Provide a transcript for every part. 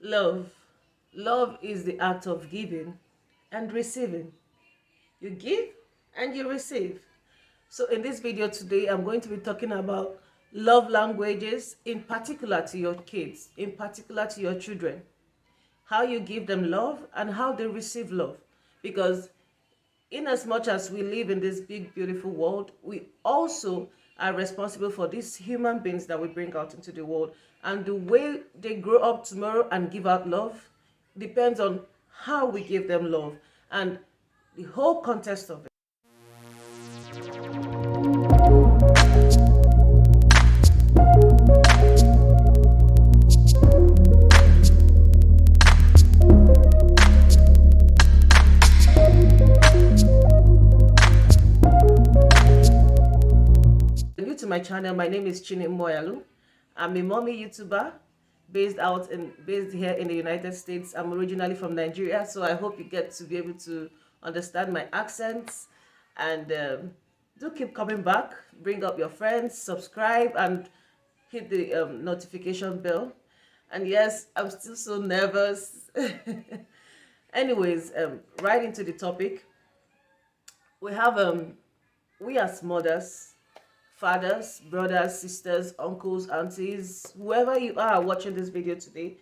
Love. Love is the act of giving and receiving. You give and you receive. So in this video today, I'm going to be talking about love languages, in particular to your kids, in particular to your children. How you give them love and how they receive love. Because in as much as we live in this big, beautiful world, we also are responsible for these human beings that we bring out into the world. And the way they grow up tomorrow and give out love depends on how we give them love and the whole context of it. New to my channel, my name is Chine Moyalu. I'm a mommy YouTuber based here in the United States. I'm originally from Nigeria, so I hope you get to be able to understand my accents. And do keep coming back. Bring up your friends, subscribe, and hit the notification bell. And yes, I'm still so nervous. Anyways, right into the topic. We have we as mothers, fathers, brothers, sisters, uncles, aunties, whoever you are watching this video today,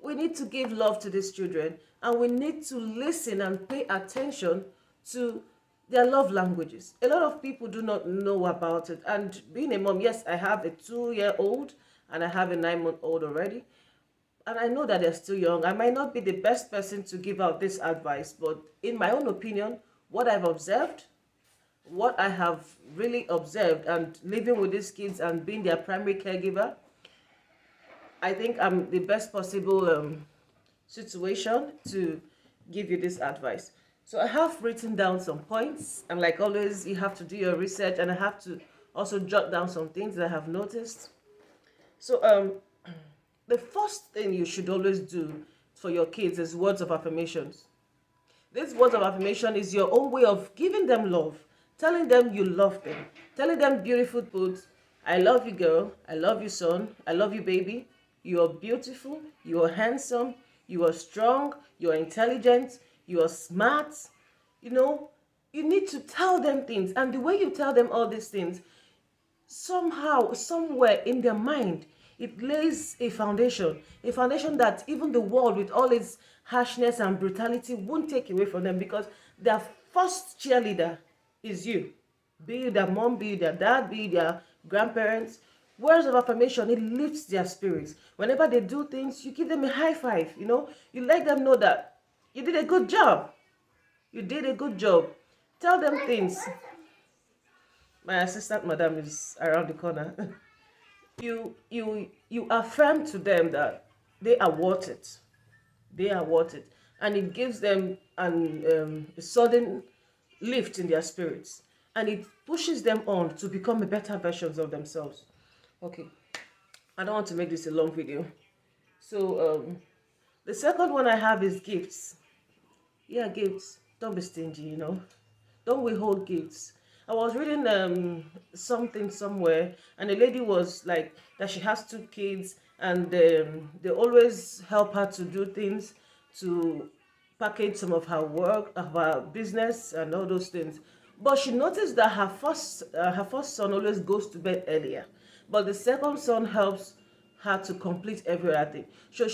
we need to give love to these children and we need to listen and pay attention to their love languages. A lot of people do not know about it. And being a mom, yes, I have a 2-year-old and I have a 9-month-old already. And I know that they're still young. I might not be the best person to give out this advice, but in my own opinion, what I've observed, what I have really observed and living with these kids and being their primary caregiver, I think I'm the best possible situation to give you this advice. So I have written down some points, and like always, you have to do your research, and I have to also jot down some things that I have noticed. So the first thing you should always do for your kids is words of affirmations. This words of affirmation is your own way of giving them love, telling them you love them, telling them beautiful words. I love you, girl. I love you, son. I love you, baby. You are beautiful. You are handsome. You are strong. You are intelligent. You are smart. You know, you need to tell them things. And the way you tell them all these things, somehow, somewhere in their mind, it lays a foundation that even the world with all its harshness and brutality won't take away from them, because their first cheerleader is you. Be it their mom, be it their dad, be it their grandparents. Words of affirmation, it lifts their spirits. Whenever they do things, you give them a high five, you let them know that you did a good job. You did a good job. Tell them things. My assistant madam is around the corner. You affirm to them that they are worth it. They are worth it. And it gives them a sudden lift in their spirits. And it pushes them on to become a better versions of themselves. Okay. I don't want to make this a long video. So the second one I have is gifts. Yeah, gifts. Don't be stingy. Don't withhold gifts. I was reading something somewhere, and the lady was like that she has 2 kids, and they always help her to do things, to package some of her work, of her business, and all those things. But she noticed that her first son always goes to bed earlier, but the second son helps her to complete every other thing. So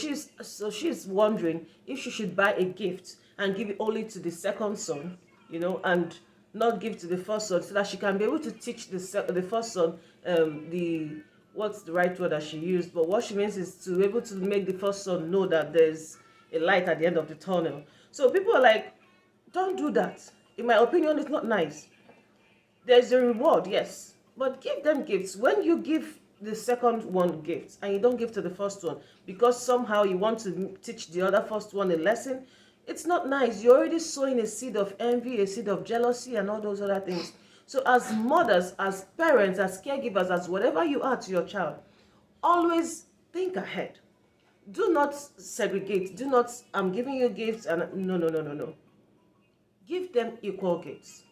she's wondering if she should buy a gift and give it only to the second son, and not give to the first son, so that she can be able to teach the first son the what's the right word that she used, but what she means is to be able to make the first son know that there's a light at the end of the tunnel. So people are like, don't do that. In my opinion, it's not nice. There's a reward, yes, but give them gifts. When you give the second one gifts and you don't give to the first one because somehow you want to teach the other first one a lesson, it's not nice. You're already sowing a seed of envy, a seed of jealousy, and all those other things. So as mothers, as parents, as caregivers, as whatever you are to your child, always think ahead. Do not segregate. Do not, I'm giving you gifts, and no, no, no, no, no. Give them equal gifts.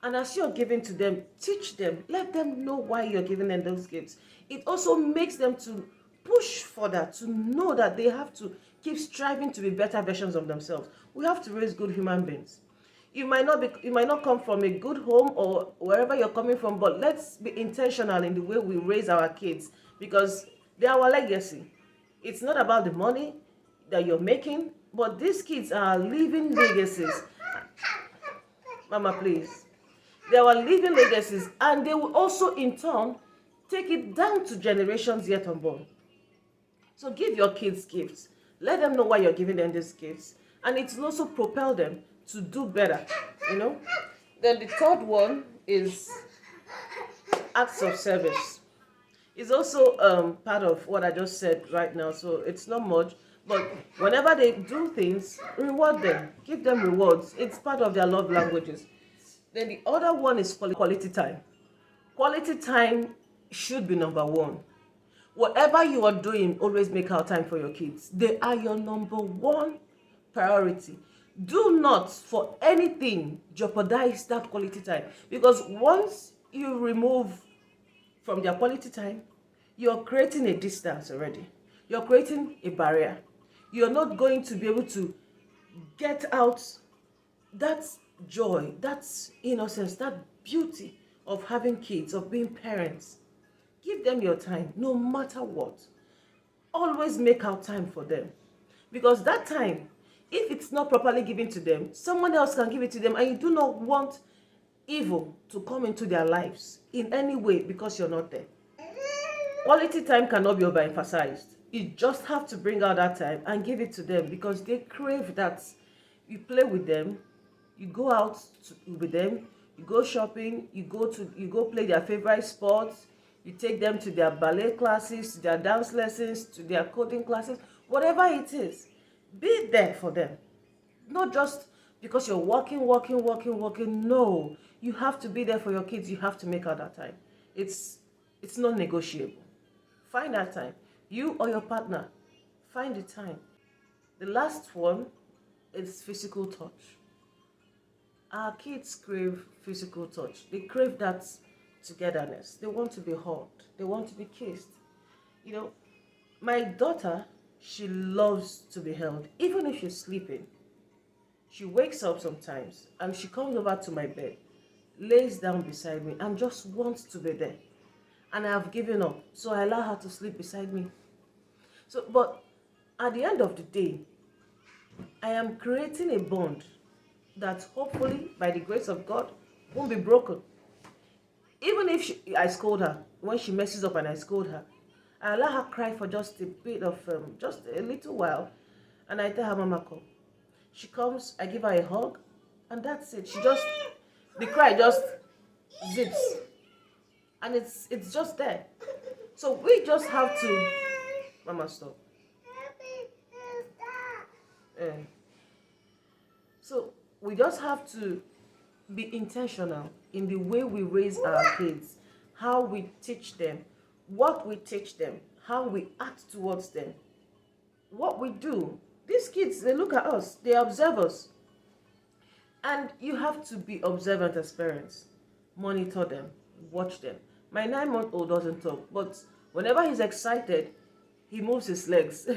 And as you're giving to them, teach them. Let them know why you're giving them those gifts. It also makes them to push further, to know that they have to keep striving to be better versions of themselves. We have to raise good human beings. You might not come from a good home or wherever you're coming from, but let's be intentional in the way we raise our kids, because they are our legacy. It's not about the money that you're making, but these kids are living legacies. Mama, please. They are living legacies, and they will also in turn take it down to generations yet unborn. So give your kids gifts. Let them know why you're giving them these gifts. And it will also propel them to do better, you know. Then the third one is acts of service. It's also part of what I just said right now, so it's not much. But whenever they do things, reward them. Give them rewards. It's part of their love languages. Then the other one is quality time. Quality time should be number one. Whatever you are doing, always make out time for your kids. They are your number one priority. Do not, for anything, jeopardize that quality time. Because once you remove from their quality time, you're creating a distance already. You're creating a barrier. You're not going to be able to get out that joy, that innocence, that beauty of having kids, of being parents. Give them your time, no matter what. Always make out time for them. Because that time, if it's not properly given to them, someone else can give it to them, and you do not want evil to come into their lives in any way because you're not there. Quality time cannot be overemphasized. You just have to bring out that time and give it to them, because they crave that. You play with them, you go out with them, you go shopping, you go play their favorite sports, you take them to their ballet classes, to their dance lessons, to their coding classes, whatever it is. Be there for them. Not just because you're working. No, you have to be there for your kids. You have to make out that time. It's not negotiable. Find that time. You or your partner, find the time. The last one is physical touch. Our kids crave physical touch. They crave that togetherness. They want to be hugged. They want to be kissed. You know, my daughter, she loves to be held, even if she's sleeping. She wakes up sometimes and she comes over to my bed, lays down beside me, and just wants to be there. And I have given up, so I allow her to sleep beside me. But at the end of the day, I am creating a bond that hopefully, by the grace of God, won't be broken. Even if I scold her, when she messes up and I scold her, I allow her cry for just a bit of, just a little while, and I tell her, Mama, come. She comes, I give her a hug, and that's it. The cry just zips, and it's just there. So we just have to, Mama, stop. So we just have to be intentional in the way we raise our kids, how we teach them, what we teach them, how we act towards them, what we do. These kids, they look at us, they observe us. And you have to be observant as parents. Monitor them, watch them. My 9-month-old doesn't talk, but whenever he's excited, he moves his legs.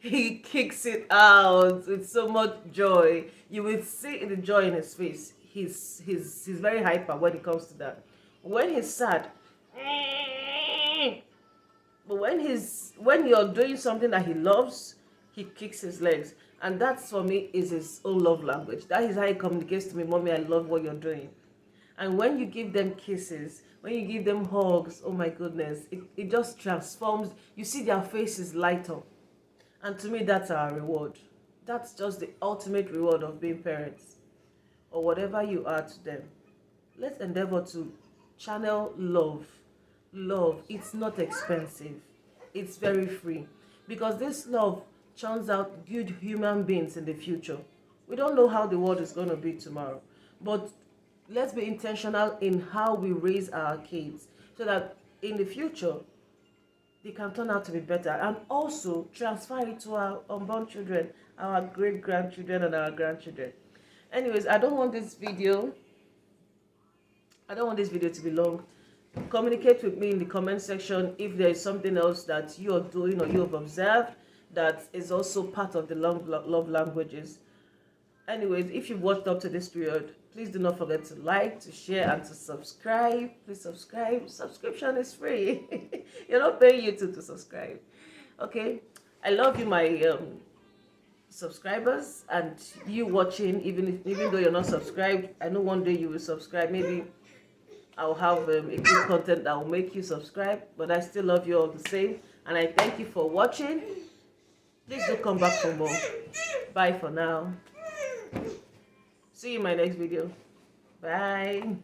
He kicks it out with so much joy. You will see the joy in his face. He's very hyper when it comes to that. When he's sad, but when you're doing something that he loves, he kicks his legs. And that, for me, is his own love language. That is how he communicates to me, Mommy, I love what you're doing. And when you give them kisses, when you give them hugs, oh my goodness, it just transforms. You see their faces light up. And to me, that's our reward. That's just the ultimate reward of being parents. Or whatever you are to them. Let's endeavor to channel love. Love, it's not expensive. It's very free. Because this love churns out good human beings in the future. We don't know how the world is going to be tomorrow. But let's be intentional in how we raise our kids, so that in the future, they can turn out to be better, and also transfer it to our unborn children, our great-grandchildren, and our grandchildren. Anyways, I don't want this video to be long. Communicate with me in the comment section if there is something else that you're doing or you have observed that is also part of the love languages. Anyways, if you've watched up to this period, please do not forget to like, to share, and to subscribe. Please subscribe. Subscription is free. You're not paying YouTube to subscribe. Okay? I love you, my subscribers, and you watching, even though you're not subscribed. I know one day you will subscribe. Maybe I'll have a good content that will make you subscribe, but I still love you all the same, and I thank you for watching. Please do come back for more. Bye for now. See you in my next video. Bye.